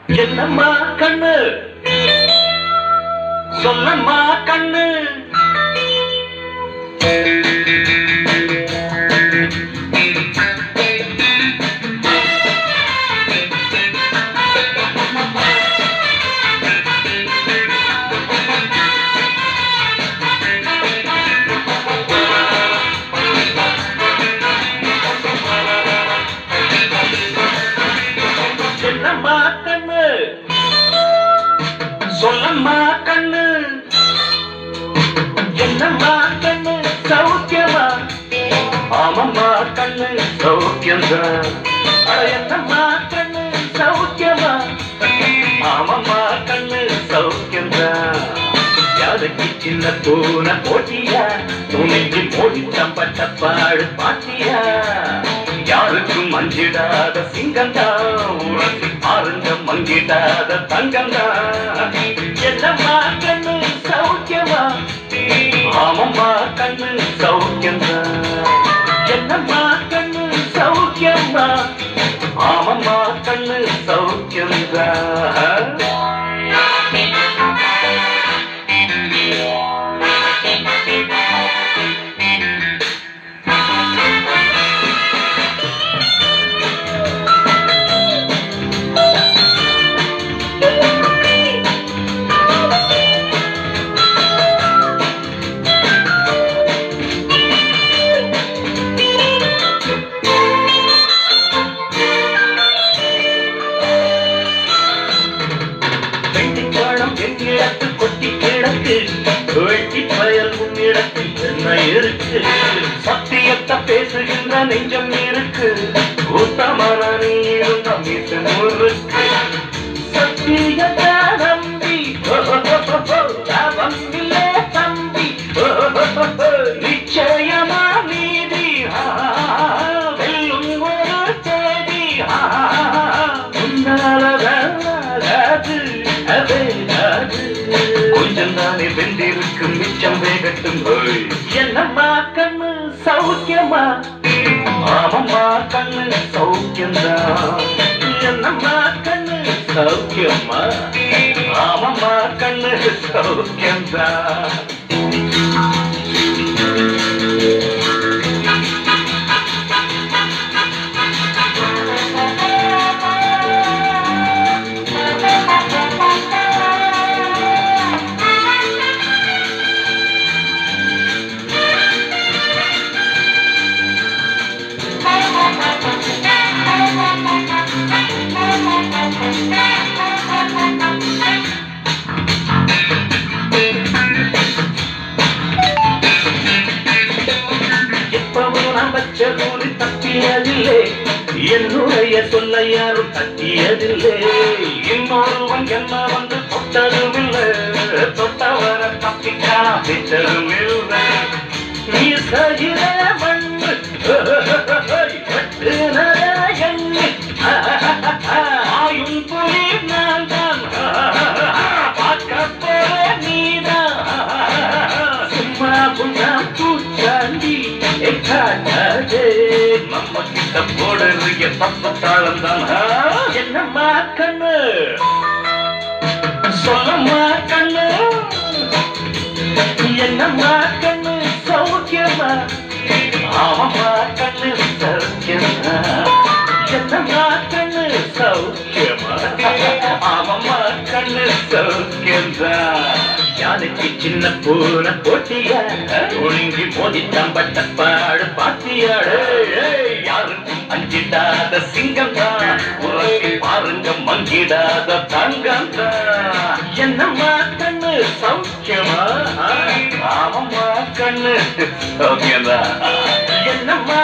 என்னம்மா கண்ணு சொல்லம்மா கண்ணு என்னம்மா கண்ணு சொல்லம்மா கண்ணு என்னம்மா கண்ணு சௌக்கியமா ஆமம்மா கண்ணு சௌக்கியம்தான் என்னம்மா கண்ணு சௌக்கியமா ஆமம்மா கண்ணு சௌக்கியம்தான் யாருக்கு சின்ன பூன போட்டியா துணிக்கு மோடித்தம் பட்ட பாடு பாட்டியா யாருக்கும் மஞ்சிடாத சிங்கம்தான் உனக்கு பாருங்க மங்கிடாத தங்கம்தான் என்னம்மா கண்ணு சௌக்கியமா ஆமம்மா கண்ணு சௌக்கியம்தான் என்னம்மா கண்ணு சௌக்கியமா ஆமம்மா கண்ணு சௌக்கியம்தான் என்னிடத்து கொட்டி கிடக்கு வெட்டி பயல் உன்னிடத்தில் என்ன இருக்கு சத்தியத்தை பேசுகின்ற நெஞ்சம் இருக்கு கூட்டமான நீரும் நம்பிட்டு முறுக்கு சத்தியத்தை நம்பி நம்பிலே தம்பி நிச்சயமா நீதி வெல்லும் ஒரு தேதி உன்னாலதாது கொஞ்சம் தானே வெந்திருக்கும் மிச்சம் வேகட்டும் என்னம்மா கண்ணு சௌக்கியமா ஆமம்மா கண்ணு சௌக்கியம்தான் என்னம்மா கண்ணு சௌக்கியமா ஆமம்மா கண்ணு சௌக்கியம்தான் பச்சதூரி தட்டியதில்லை என்னுடைய சொல்ல யாரும் தட்டியதில்லை இன்னொருவன் என்ன வந்து தொட்டதுமில்லை தொட்டவர தப்பிக்கான பிச்சதும் இல்லை நீ சகில மண்ணு எண்ணு ஆயும் புலி நான் தான் பார்க்க போற நீதான் சும்மா புண்ணா பூச்சாண்டி நம்ம கிட்ட போடுறிய தப்பத்தாளம் தான் என்னம்மா கண்ணு சொல்லம்மா கண்ணு என்னம்மா கண்ணு சௌக்கியமா ஆமம்மா கண்ணு சௌக்கியமா என்னம்மா கண்ணு சௌக்கியமா ஆமம்மா கண்ணு சௌக்கியம்தான் யானைக்கு சின்ன பூன போட்டியா ஒழுங்கி மோதித்தம் பட்ட பாடு பாட்டியாடு யாருக்கும் அஞ்சிடாத சிங்கம் தான் உலகை பாருங்க மங்கிடாத தங்கம் தான் என்னம்மா கண்ணு சௌக்கியமா ஆமம்மா கண்ணு சௌக்கியம்தான் என்னம்மா